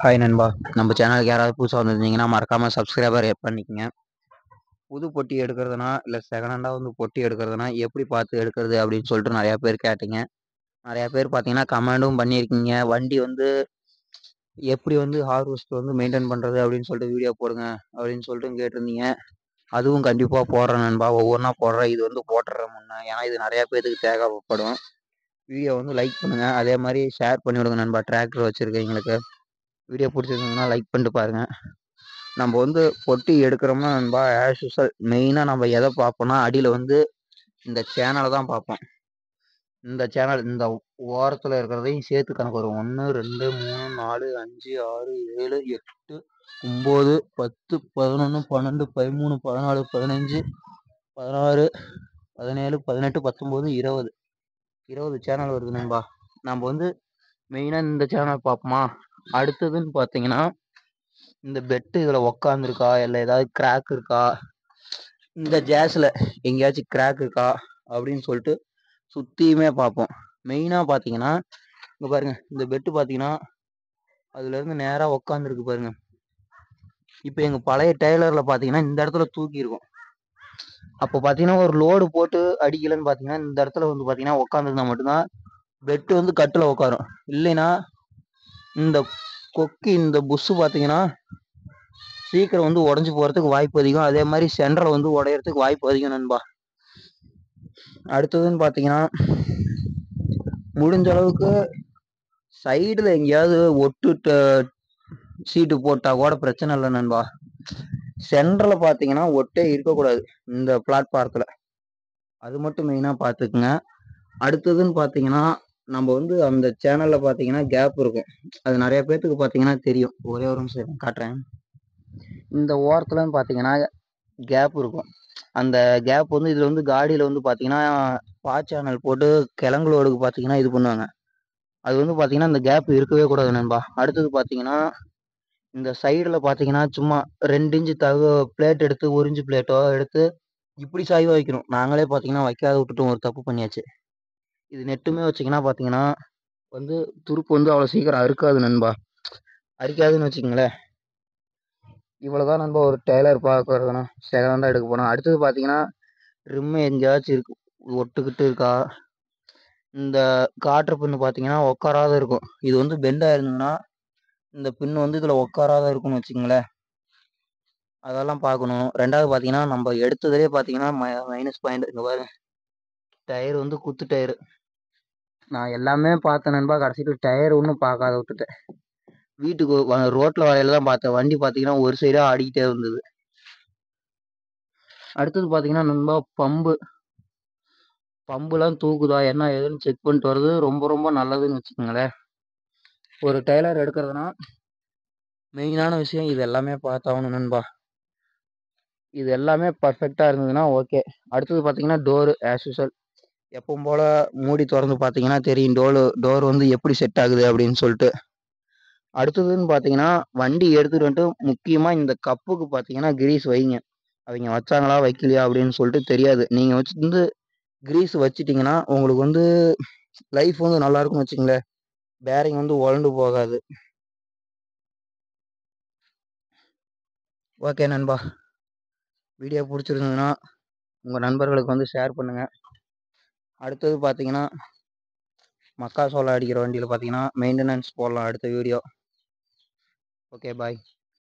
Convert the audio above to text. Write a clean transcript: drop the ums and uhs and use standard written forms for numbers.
Hi நண்பா, நம்ம சேனலுக்கு யாராவது புதுசாக வந்திருந்தீங்கன்னா மறக்காமல் சப்ஸ்கிரைபர் பண்ணிக்கங்க. புது பொட்டி எடுக்கிறதுனா இல்லை செகண்ட் ஹேண்டாக வந்து பொட்டி எடுக்கிறதுனா எப்படி பார்த்து எடுக்கிறது அப்படின்னு சொல்லிட்டு நிறையா பேர் கேட்டீங்க. நிறையா பேர் பார்த்தீங்கன்னா கமெண்டும் பண்ணியிருக்கீங்க. வண்டி வந்து எப்படி வந்து ஹார்வெஸ்ட் வந்து மெயின்டைன் பண்ணுறது அப்படின்னு சொல்லிட்டு வீடியோ போடுங்க அப்படின்னு சொல்லிட்டு கேட்டிருந்தீங்க. அதுவும் கண்டிப்பாக போடுறேன் நண்பா, ஒவ்வொன்றா போடுறேன். இது வந்து போட்டுறேன் முன்னே, ஏன்னா இது நிறையா பேருக்கு தேவைப்படும். வீடியோ வந்து லைக் பண்ணுங்கள், அதே மாதிரி ஷேர் பண்ணி விடுங்க நண்பா. டிராக்டர் வச்சுருக்கீங்களுக்கு வீடியோ பிடிச்சிருந்தீங்கன்னா லைக் பண்ணிட்டு பாருங்க. நம்ம வந்து பொட்டி எடுக்கிறோம்னா நண்பா, ஆஸ் யூஸ்வல் மெயினாக நம்ம எதை பார்ப்போம்னா அடியில் வந்து இந்த சேனலை தான் பார்ப்போம். இந்த சேனல் இந்த ஓரத்தில் இருக்கிறதையும் சேர்த்து கணக்கு வரும். 1 2 3 4 5 6 7 8 9 10 11 12 13 14 15 16 17 18 19 20 சேனல் வருது நண்பா. நம்ம வந்து மெயினாக இந்த சேனல் பார்ப்போமா. அடுத்ததுன்னு பார்த்தீங்கன்னா இந்த பெட்டு இதில் உக்காந்துருக்கா, இல்லை ஏதாவது கிராக் இருக்கா, இந்த ஜேஸில் எங்கேயாச்சும் கிராக் இருக்கா அப்படின்னு சொல்லிட்டு சுற்றியுமே பார்ப்போம். மெயினாக பார்த்தீங்கன்னா இங்கே பாருங்கள், இந்த பெட்டு பார்த்தீங்கன்னா அதுலேருந்து நேராக உக்காந்துருக்கு பாருங்க. இப்போ எங்கள் பழைய டெய்லரில் பார்த்தீங்கன்னா இந்த இடத்துல தூக்கி இருக்கும். அப்போ பார்த்தீங்கன்னா ஒரு லோடு போட்டு அடிக்கலன்னு பார்த்தீங்கன்னா இந்த இடத்துல வந்து பார்த்தீங்கன்னா உக்காந்துருந்தா மட்டும்தான் பெட்டு வந்து கட்டில் உட்காரும். இல்லைன்னா இந்த கொக்கி இந்த புஷ்ஷு பார்த்தீங்கன்னா சீக்கிரம் வந்து உடஞ்சி போகிறதுக்கு வாய்ப்பு அதிகம். அதே மாதிரி சென்டரை வந்து உடையறதுக்கு வாய்ப்பு அதிகம் நண்பா. அடுத்ததுன்னு பார்த்தீங்கன்னா முடிஞ்ச அளவுக்கு சைடில் எங்கேயாவது ஒட்டு சீட்டு போட்டால் கூட பிரச்சனை இல்லை நண்பா. சென்டரில் பார்த்தீங்கன்னா ஒட்டே இருக்கக்கூடாது இந்த பிளாட்பாரத்தில், அது மட்டும் மெயினாக பார்த்துக்குங்க. அடுத்ததுன்னு பார்த்தீங்கன்னா நம்ம வந்து அந்த சேனலில் பார்த்தீங்கன்னா கேப் இருக்கும். அது நிறைய பேர்த்துக்கு பார்த்தீங்கன்னா தெரியும். ஒரே ஒரு நிமிஷம் காட்டுறேன். இந்த ஓரத்துலன்னு பார்த்தீங்கன்னா கேப் இருக்கும். அந்த கேப் வந்து இதில் வந்து காடியில் வந்து பார்த்தீங்கன்னா சேனல் போட்டு கிழங்குலோடுக்கு பார்த்தீங்கன்னா இது பண்ணுவாங்க. அது வந்து பார்த்தீங்கன்னா இந்த கேப் இருக்கவே கூடாது நண்பா. அடுத்தது பார்த்தீங்கன்னா இந்த சைடில் பார்த்தீங்கன்னா சும்மா 2 இன்ச்சு பிளேட் எடுத்து 1 இன்ச்சு பிளேட்டோ எடுத்து இப்படி சாய்வாக வைக்கணும். நாங்களே பார்த்தீங்கன்னா வைக்காத விட்டுட்டும் ஒரு தப்பு பண்ணியாச்சு. இது நெட்டுமே வச்சிங்கன்னா பார்த்தீங்கன்னா வந்து துருப்பு வந்து அவ்வளோ சீக்கிரம் அறுக்காது நண்பா. அரிக்காதுன்னு வச்சுக்கங்களேன். இவ்வளோதான் நண்பா ஒரு டெய்லர் பார்க்கறதுனா செகண்ட் ஹேண்டாக எடுக்க போனோம். அடுத்தது பார்த்தீங்கன்னா ரிம்மு எங்கேயாச்சும் இருக்கு ஒட்டுக்கிட்டு இருக்கா, இந்த காற்று பின்னு பார்த்தீங்கன்னா உட்காராத இருக்கும். இது வந்து பெண்டாக இருந்ததுன்னா இந்த பின்னு வந்து இதில் உட்காராத இருக்குன்னு வச்சுக்கங்களேன். அதெல்லாம் பார்க்கணும். ரெண்டாவது பார்த்தீங்கன்னா நம்ம எடுத்ததுலேயே பார்த்தீங்கன்னா மைனஸ் பாயிண்ட். இந்த பாருங்க, டயர் வந்து குத்து டயரு. நான் எல்லாமே பார்த்தேன் நண்பா, கடைசியில் டயர் ஒன்றும் பார்க்காத விட்டுட்டேன். வீட்டுக்கு ரோட்டில் வரையில தான் பார்த்தேன். வண்டி பார்த்தீங்கன்னா ஒரு சைடாக ஆடிக்கிட்டே இருந்தது. அடுத்தது பார்த்தீங்கன்னா நண்பா பம்புலாம் தூக்குதா என்ன ஏதுன்னு செக் பண்ணிட்டு வர்றது ரொம்ப ரொம்ப நல்லதுன்னு வச்சுக்கோங்களேன். ஒரு டெய்லர் எடுக்கிறதுனா மெயினான விஷயம் இது எல்லாமே பார்த்தாகணும் நண்பா. இது எல்லாமே பர்ஃபெக்டாக இருந்ததுன்னா ஓகே. அடுத்தது பார்த்தீங்கன்னா டோரு ஆஸ் யூஸ்வல் எப்பவும் போல் மூடி திறந்து பார்த்தீங்கன்னா தெரியும் டோர் வந்து எப்படி செட் ஆகுது அப்படின்னு சொல்லிட்டு. அடுத்ததுன்னு பார்த்தீங்கன்னா வண்டி எடுத்துகிட்டு வந்துட்டு முக்கியமாக இந்த கப்புக்கு பார்த்தீங்கன்னா கிரீஸ் வைங்க. அவங்க வச்சாங்களா வைக்கலையா அப்படின்னு சொல்லிட்டு தெரியாது. நீங்கள் வச்சுருந்து கிரீஸ் வச்சிட்டிங்கன்னா உங்களுக்கு வந்து லைஃப் வந்து நல்லா இருக்கும்னு வச்சுங்களேன். பேரிங் வந்து உழண்டு போகாது. ஓகே நண்பா, வீடியோ பிடிச்சிருந்ததுன்னா உங்கள் நண்பர்களுக்கு வந்து ஷேர் பண்ணுங்கள். அடுத்தது பார்த்தீங்கன்னா மக்காசோளம் அடிக்கிற வண்டியில் பார்த்தீங்கன்னா மெயின்டெனன்ஸ் போடலாம் அடுத்த வீடியோ. Okay bye.